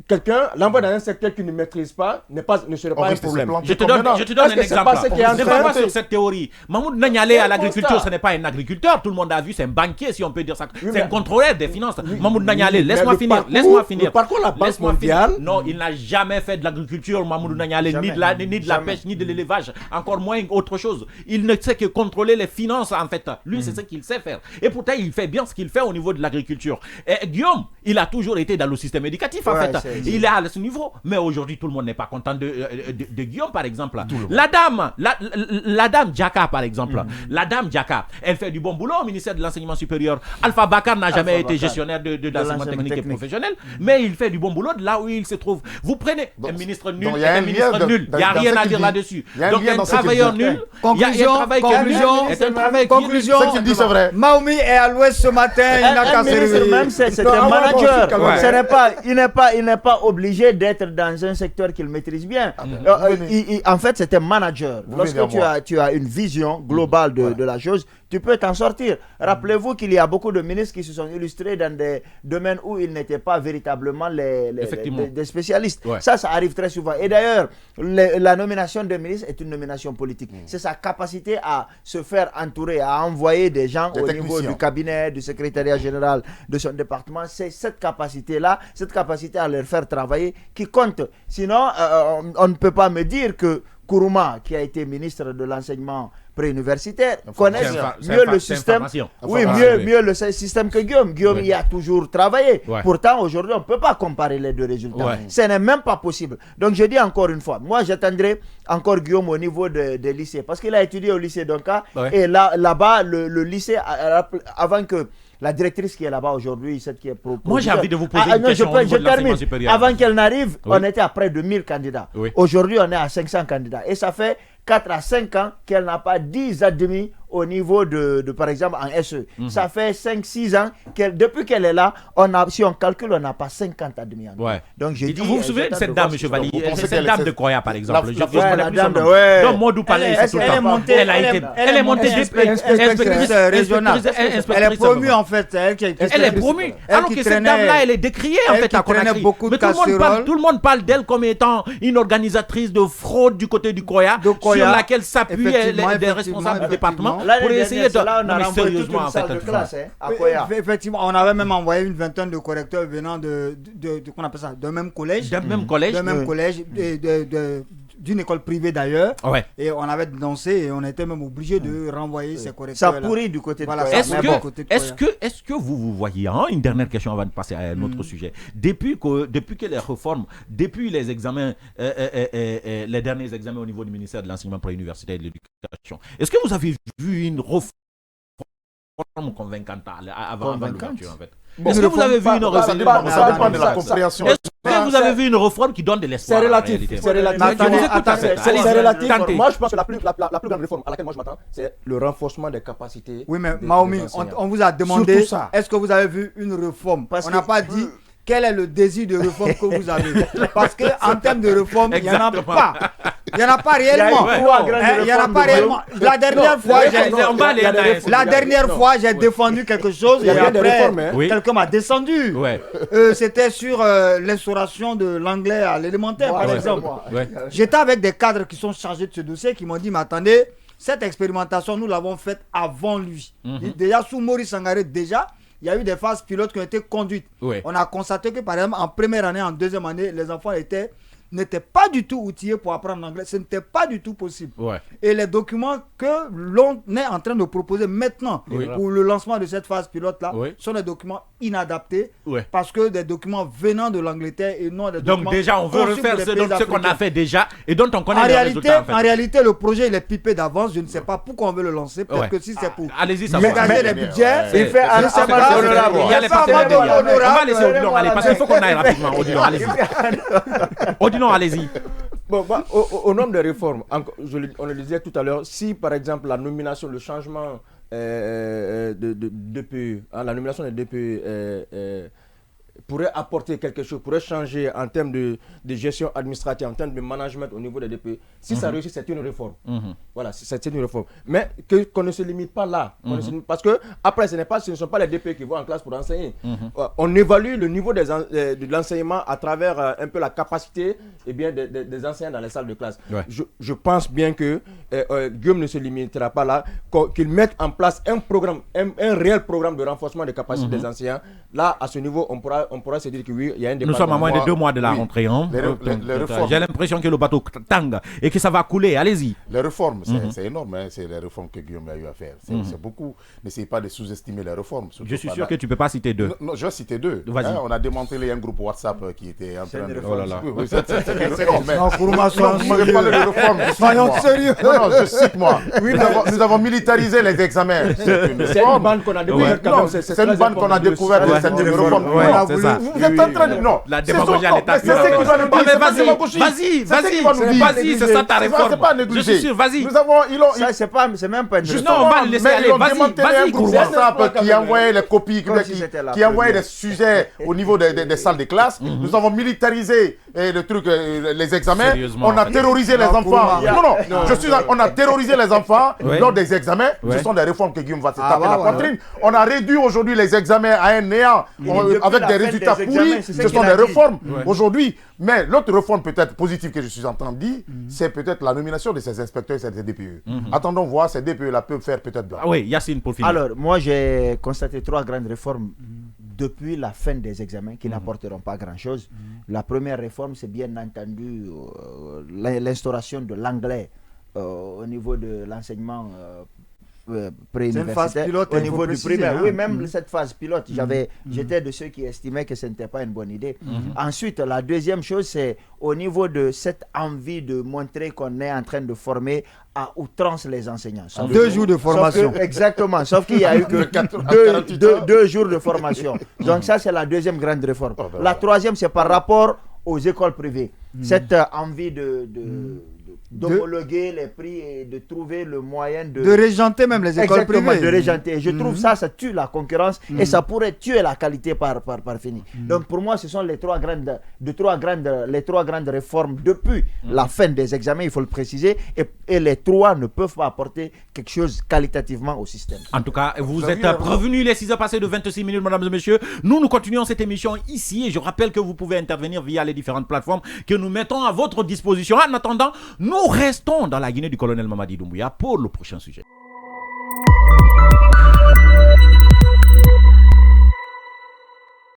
quelqu'un l'envoie dans un secteur qu'il ne maîtrise pas, ne serait pas un problème. Je te donne un exemple. Ne va pas sur cette théorie. Mahmoud Nanyale à l'agriculture, ce n'est pas un agriculteur. Tout le monde a vu, c'est un banquier, si on peut dire ça. C'est un contrôleur des finances. Mahmoud Nanyale, laisse-moi finir. Par contre, la Banque mondiale... Non, il n'a jamais fait de l'agriculture, Mahmoud Nanyale, ni de la pêche, ni de l'élevage. Encore moins autre chose. Il ne sait que contrôler les finances, en fait. Lui, c'est ce qu'il sait faire. Et pourtant, il fait bien ce qu'il fait au niveau de l'agriculture. Et Guillaume, il a toujours été dans le système éducatif, en fait. Il est à ce niveau. Mais aujourd'hui, tout le monde n'est pas content de Guillaume, par exemple. La dame Djaka, par exemple. La dame Djaka, elle fait du bon boulot au ministère de l'Enseignement supérieur. Alpha Bakar n'a jamais été gestionnaire de l'enseignement technique et professionnel, mais il fait du bon boulot de là où il se trouve. Vous prenez un ministre nul et un ministre nul. Il n'y a rien à dire là-dessus. Donc un travailleur nul, il y a un travail qui est nul. Conclusion, ce qu'il dit, c'est vrai. Maoumi est à l'ouest ce matin, il n'a qu'à se réveiller. Même c'est un manager. Il n'est pas obligé d'être dans un secteur qu'il maîtrise bien. En fait, c'est un manager. Lorsque tu as une vision globale de la chose, tu peux t'en sortir. Rappelez-vous qu'il y a beaucoup de ministres qui se sont illustrés dans des domaines où ils n'étaient pas véritablement des spécialistes. Ça arrive très souvent. Et d'ailleurs, la nomination de ministre est une nomination politique. C'est sa capacité à se faire entourer, à envoyer des gens au niveau du cabinet, du secrétariat général de son département. C'est cette capacité-là, cette capacité à leur faire travailler qui compte. Sinon, on ne peut pas me dire que Kourouma, qui a été ministre de l'enseignement préuniversitaire, connaît mieux le système. Oui, mieux le système que Guillaume. Guillaume y a toujours travaillé. Pourtant, aujourd'hui, on ne peut pas comparer les deux résultats. Ce n'est même pas possible. Donc, je dis encore une fois, moi, j'attendrai encore Guillaume au niveau des lycées. Parce qu'il a étudié au lycée Donka. Et là-bas, le lycée, avant que la directrice qui est là-bas aujourd'hui, celle qui est moi, j'ai envie de vous poser une question au niveau de l'enseignement supérieur. Avant qu'elle n'arrive, on était à près de 1000 candidats. Aujourd'hui, on est à 500 candidats. Et ça fait 4 à 5 ans qu'elle n'a pas 10 admis au niveau de par exemple, en SE. Ça fait 5-6 ans, depuis qu'elle est là, si on calcule, on n'a pas 50 admis. Donc, vous vous souvenez de cette dame, Chevalier, cette dame de Koya, par exemple? Je connais plus son nom. Donc, Modou parlait ici tout le temps. Elle est montée inspectrice régionale. Elle est promue, en fait. Elle est promue. Alors que cette dame-là, elle est décriée, en fait, à Conakry. Mais tout le monde parle d'elle comme étant une organisatrice de fraude du côté du Koya, sur laquelle s'appuient les responsables du département. Pour essayer de... on a sérieusement, en fait, effectivement, on avait même envoyé une vingtaine de correcteurs venant qu'on appelle ça, d'un même collège. D'une école privée d'ailleurs. Et on avait dénoncé et on était même obligé de renvoyer ces correcteurs. Ça pourrit du côté de Koya. Est-ce que vous voyez, une dernière question avant de passer à un autre sujet, depuis que les réformes, depuis les examens, les derniers examens au niveau du ministère de l'enseignement préuniversitaire et de l'éducation, est-ce que vous avez vu une réforme convaincante avant l'ouverture, en fait? Est-ce que vous avez vu une réforme? Ça dépend de la compréhension. Est-ce que vous avez vu une réforme qui donne de l'espoir? C'est relatif. C'est relatif. Moi, je pense que la plus grande réforme à laquelle moi je m'attends, c'est le renforcement des capacités. Oui, mais Maoumi, on vous a demandé, est-ce que vous avez vu une réforme? On n'a pas dit quel est le désir de réforme que vous avez. Parce qu'en termes de réforme, il n'y en a pas. Il n'y en a pas réellement. Il n'y en a pas réellement. La dernière fois, j'ai défendu quelque chose et après, quelqu'un m'a descendu. C'était sur l'instauration de l'anglais à l'élémentaire, par exemple. J'étais avec des cadres qui sont chargés de ce dossier qui m'ont dit, mais attendez, cette expérimentation, nous l'avons faite avant lui. Déjà, sous Maurice Sangaré, il y a eu des phases pilotes qui ont été conduites. On a constaté que, par exemple, en première année, en deuxième année, les enfants n'étaient pas du tout outillés pour apprendre l'anglais. Ce n'était pas du tout possible. Et les documents que l'on est en train de proposer maintenant pour le lancement de cette phase pilote-là sont des documents inadaptés parce que des documents venant de l'Angleterre et non des documents... Donc déjà, on veut refaire ce qu'on a fait déjà et dont on connaît les résultats. En réalité, le projet, il est pipé d'avance. Je ne sais pas pourquoi on veut le lancer. Peut-être que si c'est pour dégager les budgets... Il fait un travail honorable. Il y a les partenaires derrière. On va laisser Odilon aller parce qu'il faut qu'on aille rapidement. Odilon, allez-y. Odilon, allez-y. Bon, au nombre de réformes, on le disait tout à l'heure, si par exemple la nomination, le changement de DPE, la nomination des DPE pourrait apporter quelque chose, pourrait changer en termes de gestion administrative, en termes de management au niveau des DPE, si ça réussit, c'est une réforme. Voilà, c'est une réforme. Mais qu'on ne se limite pas là. Parce que après, ce ne sont pas les DPE qui vont en classe pour enseigner. On évalue le niveau de l'enseignement à travers un peu la capacité des enseignants dans les salles de classe. Ouais. Je pense bien que Guillaume ne se limitera pas là, qu'il mette en place un programme, un réel programme de renforcement des capacités des enseignants. Là, à ce niveau, on pourra se dire que oui, il y a un débat. Nous sommes à moins de 2 mois de la rentrée. Hein. J'ai l'impression que le bateau tangue et que ça va couler. Allez-y. Les réformes, c'est énorme. Hein. C'est les réformes que Guillaume a eu à faire. C'est beaucoup. N'essayez pas de sous-estimer les réformes. Je suis sûr que tu ne peux pas citer 2. Non, je vais citer 2. Hein, on a démantelé un groupe WhatsApp qui était en train de... Oh là là. C'est une réforme. Vous m'avez parlé de réforme. Soyons sérieux. Non, je cite moi. Nous avons militarisé les examens. C'est une bande qu'on a découverte. C'est une bande qu'on a découverte. C'est une réforme. Vous êtes en train de... Non. La démagogie à l'état. C'est ce qui va nous dire. Vas-y, c'est ça ta réforme. C'est pas négligé. Je suis sûr, vas-y. Nous avons... C'est même pas une réforme. Non, on va le laisser aller. Vas-y, groupe WhatsApp qui envoyait les copies, qui envoyait des sujets au niveau des salles de classe. Nous avons militarisé les examens. On a terrorisé les enfants. Non, on a terrorisé les enfants lors des examens. Ce sont des réformes que Guillaume va se taper la poitrine. On a réduit aujourd'hui les examens à un néant avec des résultats pourris. Ce sont des réformes aujourd'hui. Mais l'autre réforme peut-être positive que je suis en train de dire, c'est peut-être la nomination de ces inspecteurs et ces DPE. Attendons voir, ces DPE-là peuvent faire peut-être bien. Ah oui, Yacine, pour finir. Alors, moi, j'ai constaté 3 grandes réformes depuis la fin des examens qui n'apporteront pas grand-chose. La première réforme, c'est bien entendu l'instauration de l'anglais au niveau de l'enseignement préuniversitaire, au niveau du primaire. Oui, même cette phase pilote, j'étais de ceux qui estimaient que ce n'était pas une bonne idée. Ensuite, la deuxième chose, c'est au niveau de cette envie de montrer qu'on est en train de former à outrance les enseignants. 2 jours de formation. Exactement, sauf qu'il n'y a eu que 2 jours de formation. Donc ça, c'est la deuxième grande réforme. La troisième, c'est par rapport aux écoles privées. Cette envie d'homologuer les prix et de trouver le moyen de régenter même les écoles privées. De régenter. Je trouve ça tue la concurrence et ça pourrait tuer la qualité par fini. Donc pour moi, ce sont les trois grandes réformes depuis la fin des examens, il faut le préciser, et les 3 ne peuvent pas apporter quelque chose qualitativement au système. En tout cas, vous êtes prévenus, les 6 heures passées de 26 minutes, mesdames et messieurs. Nous continuons cette émission ici et je rappelle que vous pouvez intervenir via les différentes plateformes que nous mettons à votre disposition. En attendant, nous restons dans la Guinée du colonel Mamadi Doumbouya pour le prochain sujet.